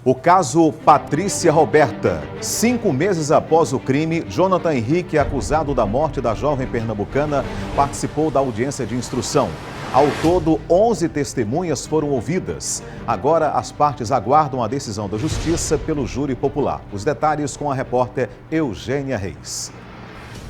O caso Patrícia Roberta. 5 meses após o crime, Jonathan Henrique, acusado da morte da jovem pernambucana, participou da audiência de instrução. Ao todo, 11 testemunhas foram ouvidas. Agora, as partes aguardam a decisão da Justiça pelo júri popular. Os detalhes com a repórter Eugênia Reis.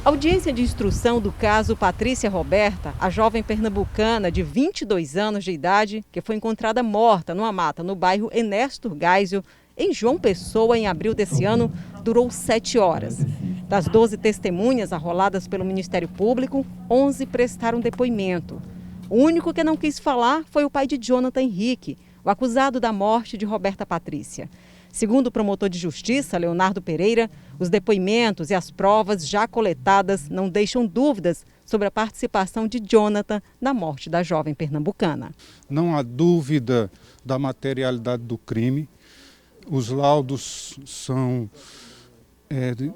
A audiência de instrução do caso Patrícia Roberta, a jovem pernambucana de 22 anos de idade, que foi encontrada morta numa mata no bairro Ernesto Geisel, em João Pessoa, em abril desse ano, durou 7 horas. Das 12 testemunhas arroladas pelo Ministério Público, 11 prestaram depoimento. O único que não quis falar foi o pai de Jonathan Henrique, o acusado da morte de Roberta Patrícia. Segundo o promotor de justiça, Leonardo Pereira, os depoimentos e as provas já coletadas não deixam dúvidas sobre a participação de Jonathan na morte da jovem pernambucana. Não há dúvida da materialidade do crime. Os laudos são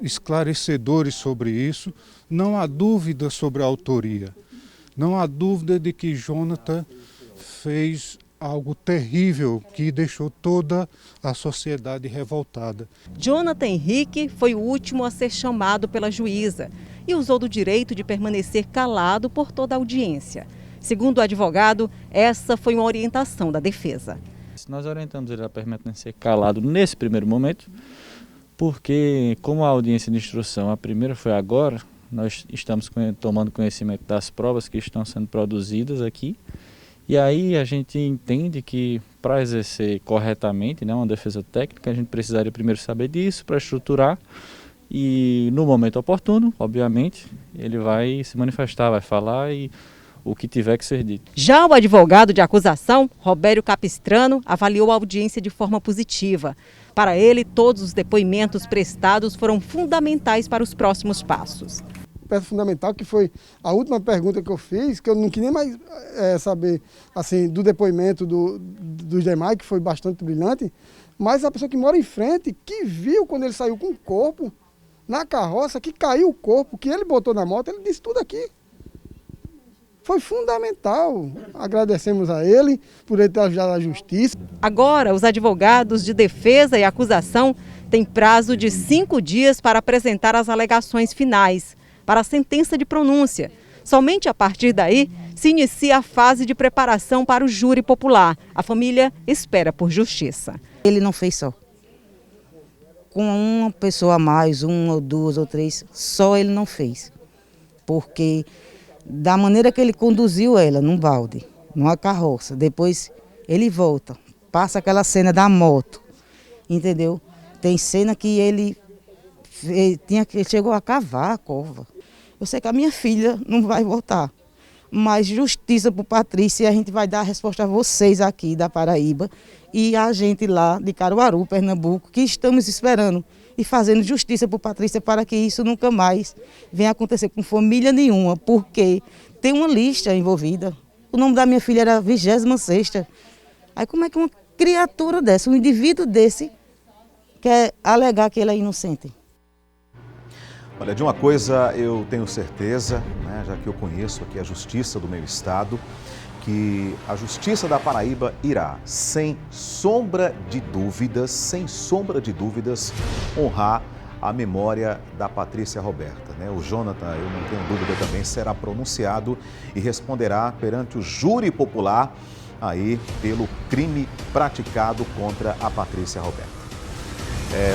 esclarecedores sobre isso. Não há dúvida sobre a autoria. Não há dúvida de que Jonathan fez algo terrível que deixou toda a sociedade revoltada. Jonathan Henrique foi o último a ser chamado pela juíza e usou do direito de permanecer calado por toda a audiência. Segundo o advogado, essa foi uma orientação da defesa. Nós orientamos ele a permanecer calado nesse primeiro momento, porque como a audiência de instrução, a primeira foi agora, nós estamos tomando conhecimento das provas que estão sendo produzidas aqui. E aí a gente entende que para exercer corretamente, né, uma defesa técnica, a gente precisaria primeiro saber disso para estruturar e no momento oportuno, obviamente, ele vai se manifestar, vai falar e o que tiver que ser dito. Já o advogado de acusação, Robério Capistrano, avaliou a audiência de forma positiva. Para ele, todos os depoimentos prestados foram fundamentais para os próximos passos. Peça fundamental, que foi a última pergunta que eu fiz, que eu não queria nem mais saber assim, do depoimento do demais, que foi bastante brilhante, mas a pessoa que mora em frente, que viu quando ele saiu com o corpo na carroça, que caiu o corpo, que ele botou na moto, ele disse tudo aqui. Foi fundamental. Agradecemos a ele por ele ter ajudado a justiça. Agora, os advogados de defesa e acusação têm prazo de 5 dias para apresentar as alegações finais para a sentença de pronúncia. Somente a partir daí se inicia a fase de preparação para o júri popular. A família espera por justiça. Ele não fez só. Com uma pessoa a mais, 1 ou 2 ou 3, só ele não fez. Porque da maneira que ele conduziu ela num balde, numa carroça, depois ele volta, passa aquela cena da moto, entendeu? Tem cena que ele chegou a cavar a cova. Eu sei que a minha filha não vai voltar, mas justiça por Patrícia, e a gente vai dar a resposta a vocês aqui da Paraíba e a gente lá de Caruaru, Pernambuco, que estamos esperando e fazendo justiça por Patrícia para que isso nunca mais venha acontecer com família nenhuma, porque tem uma lista envolvida. O nome da minha filha era 26ª. Aí como é que uma criatura dessa, um indivíduo desse, quer alegar que ele é inocente? Olha, de uma coisa eu tenho certeza, né, já que eu conheço aqui a justiça do meu estado, que a justiça da Paraíba irá, sem sombra de dúvidas, honrar a memória da Patrícia Roberta, né? O Jonathan, eu não tenho dúvida também, será pronunciado e responderá perante o júri popular aí pelo crime praticado contra a Patrícia Roberta.